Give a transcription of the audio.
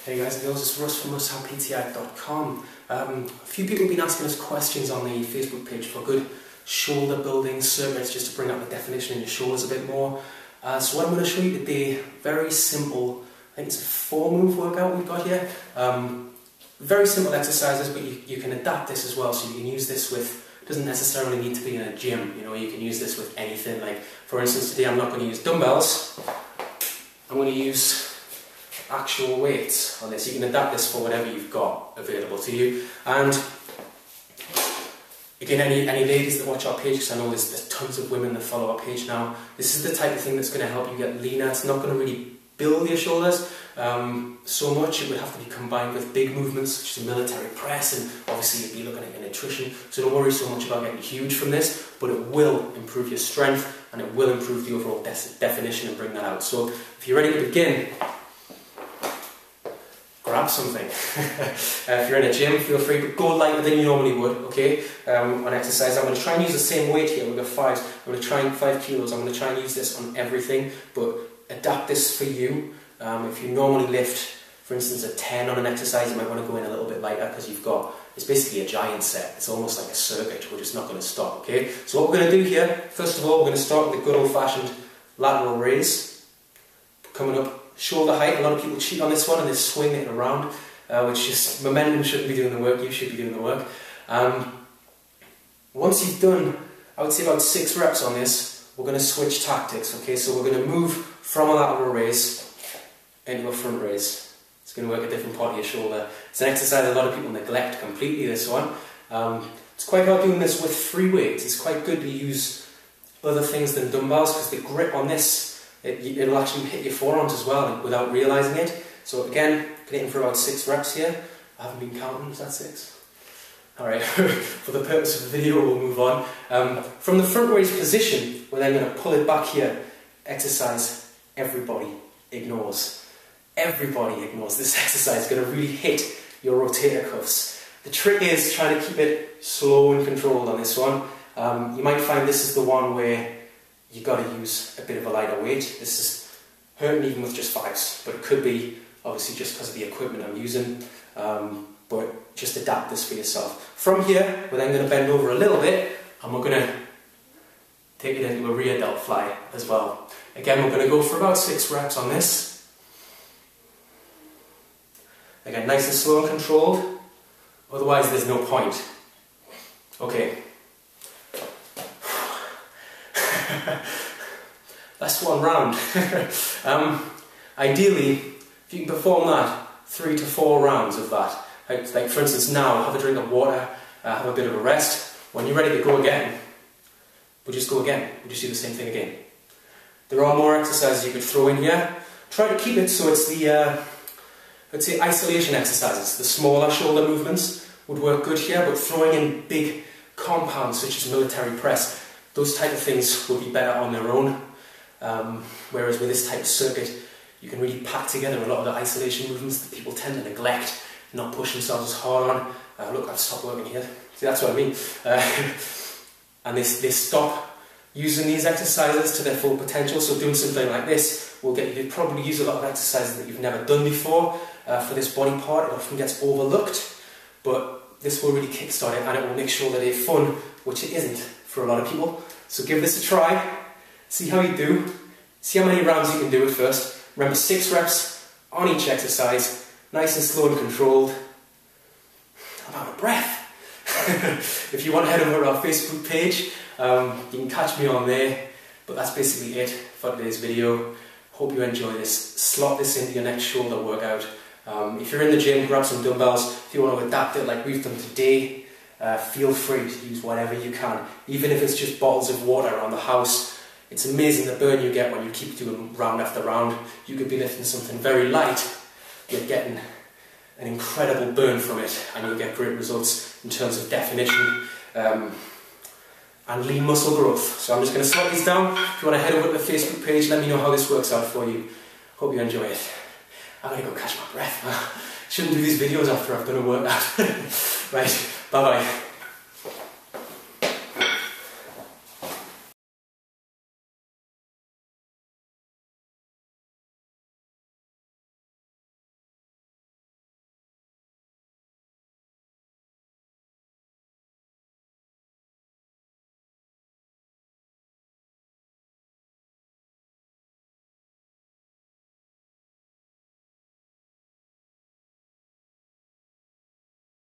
Hey guys and girls, it's Russ from russhowpti.com. A few people have been asking us questions on the Facebook page for good shoulder building circuits, just to bring out the definition in your shoulders a bit more. So what I'm going to show you today, very simple, I think it's a 4-move workout we've got here. Very simple exercises, but you can adapt this as well, so you can use this with, doesn't necessarily need to be in a gym, you know, you can use this with anything. Like for instance today I'm not going to use dumbbells, I'm going to use actual weights on this. You can adapt this for whatever you've got available to you. And again, any ladies that watch our page, because I know there's tons of women that follow our page now, this is the type of thing that's going to help you get leaner. It's not going to really build your shoulders so much. It would have to be combined with big movements such as a military press, and obviously you'd be looking at your nutrition, so don't worry so much about getting huge from this, but it will improve your strength and it will improve the overall definition and bring that out. So if you're ready to begin, grab something. If you're in a gym, feel free to go lighter than you normally would, okay? On exercise, I'm going to try and use the same weight here. We've got 5. I'm going to try and 5 kilos. I'm going to try and use this on everything, but adapt this for you. If you normally lift, for instance, a 10 on an exercise, you might want to go in a little bit lighter because it's basically a giant set. It's almost like a circuit. We're just not going to stop, okay? So what we're going to do here, first of all, we're going to start with the good old-fashioned lateral raise. Coming up shoulder height. A lot of people cheat on this one and they swing it around, which just, momentum shouldn't be doing the work, you should be doing the work. Once you've done, I would say about 6 reps on this, we're going to switch tactics, okay? So we're going to move from a lateral raise into a front raise. It's going to work a different part of your shoulder. It's an exercise a lot of people neglect completely, this one. It's quite hard doing this with free weights. It's quite good to use other things than dumbbells because the grip on this, it'll actually hit your forearms as well without realising it. So again, getting for about 6 reps here. I haven't been counting, is that 6? Alright, for the purpose of the video we'll move on. From the front raise position, we're then going to pull it back here. Exercise everybody ignores. Everybody ignores this exercise. It's going to really hit your rotator cuffs. The trick is trying to keep it slow and controlled on this one. You might find this is the one where you've got to use a bit of a lighter weight. This is hurting even with just 5s, but it could be obviously just because of the equipment I'm using, but just adapt this for yourself. From here, we're then going to bend over a little bit and we're going to take it into a rear delt fly as well. Again, we're going to go for about 6 reps on this. Again, nice and slow and controlled, otherwise there's no point. Okay. That's one round. Ideally, if you can perform that, 3 to 4 rounds of that. Like for instance now, have a drink of water, have a bit of a rest. When you're ready to go again, we'll just go again. We'll just do the same thing again. There are more exercises you could throw in here. Try to keep it so it's the, let's say, isolation exercises. The smaller shoulder movements would work good here, but throwing in big compounds such as military press, those type of things will be better on their own, whereas with this type of circuit you can really pack together a lot of the isolation movements that people tend to neglect, not push themselves as hard on. Look, I've stopped working here. See, that's what I mean. And they stop using these exercises to their full potential, so doing something like this will get you to probably use a lot of exercises that you've never done before for this body part. It often gets overlooked, but this will really kickstart it and it will make shoulder day fun, which it isn't for a lot of people. So give this a try, see how you do, see how many rounds you can do it first. Remember, 6 reps on each exercise, nice and slow and controlled. I'm out of breath. If you want to head over to our Facebook page, you can catch me on there, but that's basically it for today's video. Hope you enjoy this. Slot this into your next shoulder workout. If you're in the gym, grab some dumbbells. If you want to adapt it like we've done today, feel free to use whatever you can, even if it's just bottles of water around the house. It's amazing the burn you get when you keep doing round after round. You could be lifting something very light, yet getting an incredible burn from it, and you'll get great results in terms of definition and lean muscle growth. So I'm just going to slot these down. If you want to head over to the Facebook page, let me know how this works out for you. Hope you enjoy it. I'm going to go catch my breath. Shouldn't do these videos after I've done a workout. Right, bye bye.